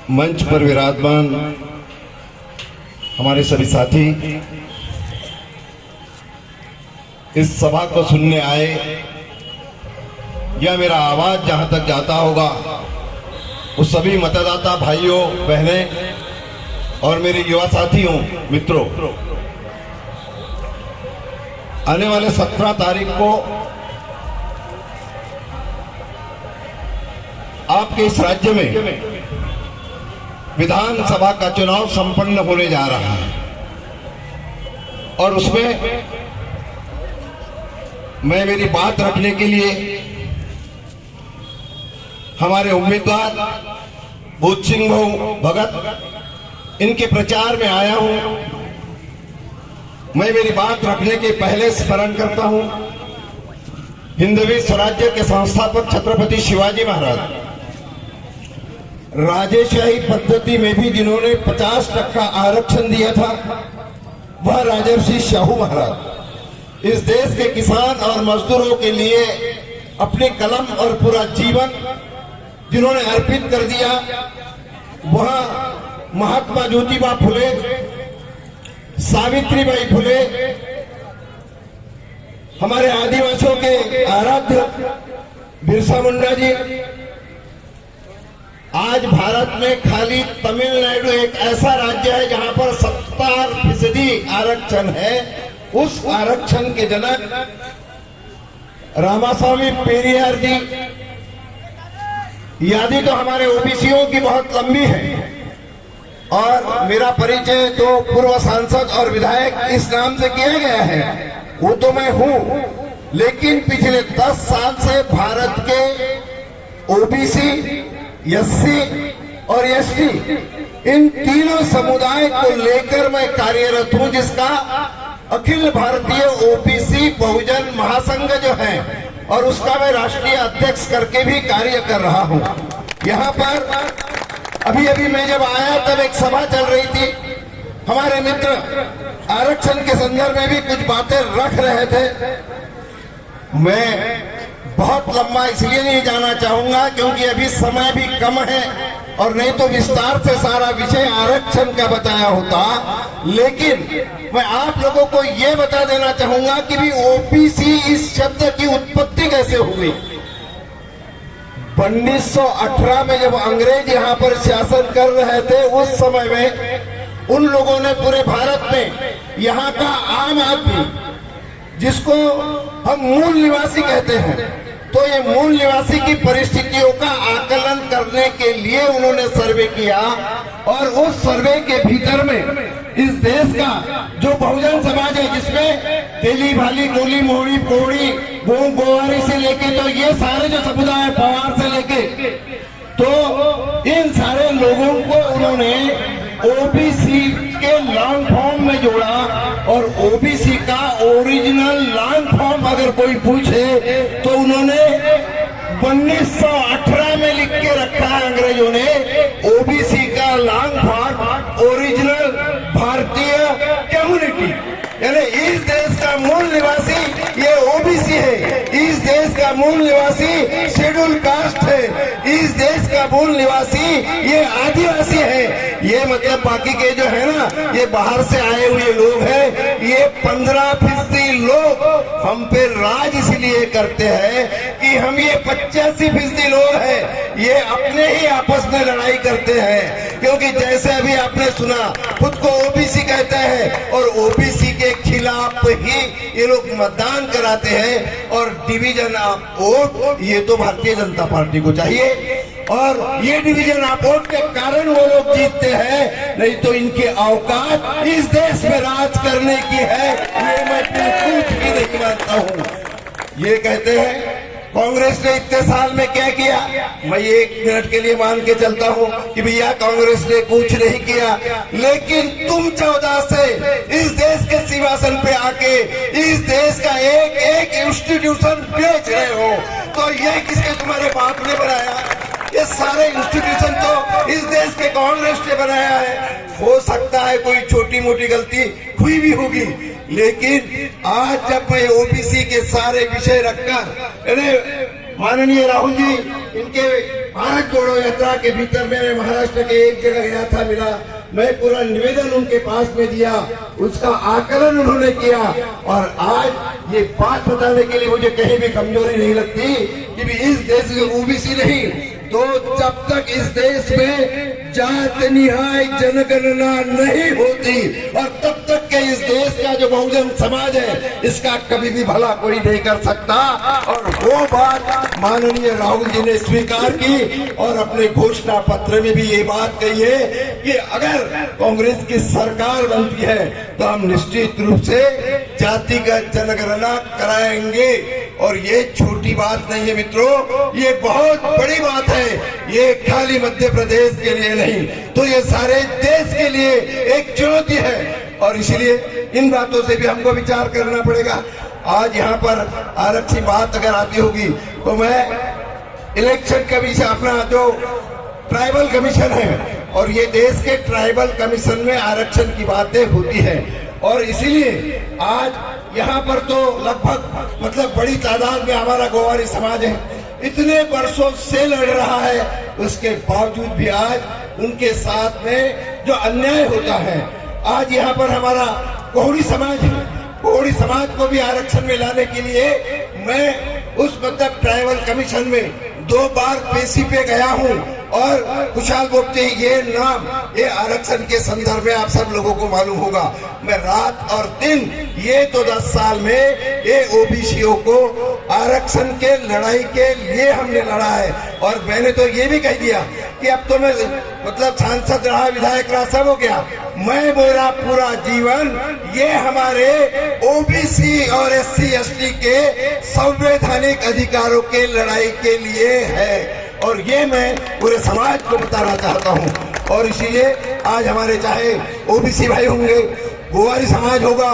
मंच पर विराजमान हमारे सभी साथी, इस सभा को सुनने आए, या मेरा आवाज जहां तक जाता होगा उस सभी मतदाता भाइयों बहनें और मेरे युवा साथियों मित्रों, आने वाले 17 तारीख को आपके इस राज्य में विधानसभा का चुनाव संपन्न होने जा रहा है और उसमें मैं मेरी बात रखने के लिए हमारे उम्मीदवार भूत सिंह भगत इनके प्रचार में आया हूं। मैं मेरी बात रखने के पहले स्मरण करता हूं हिंदवी स्वराज्य के संस्थापक छत्रपति शिवाजी महाराज, राजेशाही पद्धति में भी जिन्होंने 50% आरक्षण दिया था वह राजर्षि शाहू महाराज, इस देश के किसान और मजदूरों के लिए अपनी कलम और पूरा जीवन जिन्होंने अर्पित कर दिया, वह महात्मा ज्योतिबा फुले, सावित्रीबाई फुले, हमारे आदिवासियों के आराध्य बिरसा मुंडा जी। आज भारत में खाली तमिलनाडु एक ऐसा राज्य है जहां पर 70% आरक्षण है। उस आरक्षण के जनक रामास्वामी पेरियार जी, यादी तो हमारे ओबीसीओं की बहुत लंबी है और मेरा परिचय तो पूर्व सांसद और विधायक इस नाम से किया गया है, वो तो मैं हूं, लेकिन पिछले 10 साल से भारत के ओबीसी, एससी और एसटी इन तीनों समुदाय को लेकर मैं कार्यरत हूं, जिसका अखिल भारतीय ओबीसी बहुजन महासंघ जो है और उसका मैं राष्ट्रीय अध्यक्ष करके भी कार्य कर रहा हूं। यहाँ पर अभी मैं जब आया तब एक सभा चल रही थी, हमारे मित्र आरक्षण के संदर्भ में भी कुछ बातें रख रहे थे। मैं बहुत लंबा इसलिए नहीं जाना चाहूंगा क्योंकि अभी समय भी कम है और नहीं तो विस्तार से सारा विषय आरक्षण का बताया होता, लेकिन मैं आप लोगों को ये बता देना चाहूंगा कि भी ओबीसी इस शब्द की उत्पत्ति कैसे हुई। 1918 में जब अंग्रेज यहाँ पर शासन कर रहे थे, उस समय में उन लोगों ने पूरे भारत में यहाँ का आम आदमी, जिसको हम मूल निवासी कहते हैं, तो ये मूल निवासी की परिस्थितियों का आकलन करने के लिए उन्होंने सर्वे किया और उस सर्वे के भीतर में इस देश का जो बहुजन समाज है, जिसमें तेली भाली गोली मोड़ी पोड़ी गोवारी से लेके तो ये सारे जो समुदाय पवार से लेके तो इन सारे लोगों को उन्होंने ओबीसी के लॉन्ग फॉर्म में जोड़ा और ओबीसी का ओरिजिनल लॉन्ग फॉर्म अगर कोई पूछे तो उन्होंने 1918 में लिख के रखा है अंग्रेजों ने। ओबीसी का लॉन्ग फॉर्म ओरिजिनल भारतीय कम्युनिटी, यानी इस देश का मूल निवासी ये ओबीसी है, इस देश का मूल निवासी शेड्यूल कास्ट है, इस देश का मूल निवासी ये आदिवासी है। ये मतलब बाकी के जो है ना, ये बाहर से आए हुए लोग हैं। ये 15% लोग हम पे राज इसलिए करते हैं कि हम ये 85% लोग हैं, ये अपने ही आपस में लड़ाई करते हैं। क्योंकि जैसे अभी आपने सुना, खुद को ओबीसी कहते हैं और ओबीसी के खिलाफ ही ये लोग मतदान कराते हैं और डिवीजन ऑफ वोट ये तो भारतीय जनता पार्टी को चाहिए और ये डिवीजन ऑफ वोट के कारण वो लोग जीतते हैं, नहीं तो इनके औकात इस देश में राज करने की है, ये मैं बिल्कुल भी नहीं मानता हूँ। ये कहते हैं कांग्रेस ने इतने साल में क्या किया, मैं 1 मिनट के लिए मान के चलता हूं कि भैया कांग्रेस ने कुछ नहीं किया, लेकिन तुम 14 से इस देश के सिंहासन पे आके इस देश का एक एक इंस्टीट्यूशन बेच रहे हो, तो ये किसके तुम्हारे बाप ने बनाया? ये सारे इंस्टीट्यूशन तो इस देश के कांग्रेस ने बनाया है। हो सकता है कोई छोटी मोटी गलती हुई भी होगी, लेकिन आज जब मैं ओबीसी के सारे विषय रखकर, माननीय राहुल जी, इनके भारत जोड़ो यात्रा के भीतर मैं महाराष्ट्र के एक जगह गया था, मिला, मैं पूरा निवेदन उनके पास में दिया, उसका आकलन उन्होंने किया। और आज ये बात बताने के लिए मुझे कहीं भी कमजोरी नहीं लगती कि भी इस देश में ओबीसी नहीं, तो जब तक इस देश में जात निहाय जनगणना नहीं होती और तब तक के इस देश का जो बहुजन समाज है इसका कभी भी भला कोई नहीं कर सकता। और वो बात माननीय राहुल जी ने स्वीकार की और अपने घोषणा पत्र में भी ये बात कही है कि अगर कांग्रेस की सरकार बनती है तो हम निश्चित रूप से जातिगत जनगणना कराएंगे। और ये छोटी बात नहीं है मित्रों, ये बहुत बड़ी बात है। ये खाली मध्य प्रदेश के लिए नहीं, तो ये सारे देश के लिए एक चुनौती है। और इसलिए इन बातों से भी हमको विचार करना पड़ेगा। आज यहाँ पर आरक्षी बात अगर आती होगी तो मैं इलेक्शन कमीशन, अपना जो ट्राइबल कमीशन है, और ये देश के ट्राइबल कमीशन में आरक्षण की बातें होती है। और इसीलिए आज यहाँ पर तो लगभग मतलब बड़ी तादाद में हमारा गोवारी समाज है, इतने वर्षों से लड़ रहा है, उसके बावजूद भी आज उनके साथ में जो अन्याय होता है, आज यहाँ पर हमारा कोहड़ी समाज है, कोहड़ी समाज को भी आरक्षण में लाने के लिए मैं उस मतलब ट्राइबल कमीशन में 2 बार पेशी पे गया हूँ। और खुशहाल बोपते ये नाम, ये आरक्षण के संदर्भ में आप सब लोगों को मालूम होगा, मैं रात और दिन ये तो 10 साल में ये ओबीसीओ को आरक्षण के लड़ाई के लिए हमने लड़ा है। और मैंने तो ये भी कह दिया कि अब तो मैं मतलब सांसद रहा, विधायक रहा, सब हो गया, मैं मेरा पूरा जीवन ये हमारे ओबीसी और एससी एसटी के संवैधानिक अधिकारों के लड़ाई के लिए है। और ये मैं पूरे समाज को बताना चाहता हूँ। और इसीलिए आज हमारे चाहे ओबीसी भाई होंगे, गोवारी समाज होगा,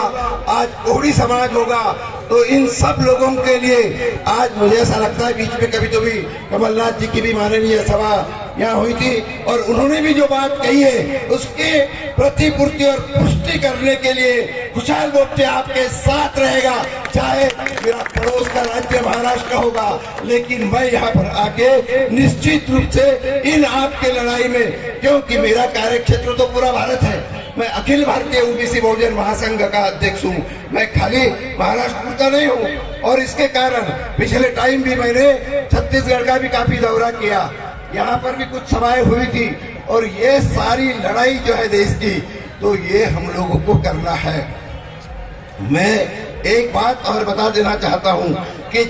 आज कोहड़ी समाज होगा, तो इन सब लोगों के लिए आज मुझे ऐसा लगता है, बीच में कभी तो भी कमलनाथ जी की भी माननीय सभा यहाँ हुई थी और उन्होंने भी जो बात कही है उसके प्रतिपूर्ति और पुष्टि करने के लिए खुशहाल बोपते आपके साथ रहेगा, चाहे मेरा पड़ोस का राज्य महाराष्ट्र होगा, लेकिन मैं यहाँ पर आके निश्चित रूप से इन आपके लड़ाई में, क्योंकि मेरा कार्यक्षेत्र तो पूरा भारत है, मैं अखिल भारतीय ओबीसी बहुजन महासंघ का अध्यक्ष हूँ, मैं खाली महाराष्ट्र का नहीं हूँ। और इसके कारण पिछले टाइम भी मैंने छत्तीसगढ़ का भी काफी दौरा किया, यहाँ पर भी कुछ सभाएं हुई थी। और ये सारी लड़ाई जो है देश की, तो ये हम लोगों को करना है। मैं एक बात और बता देना चाहता हूँ कि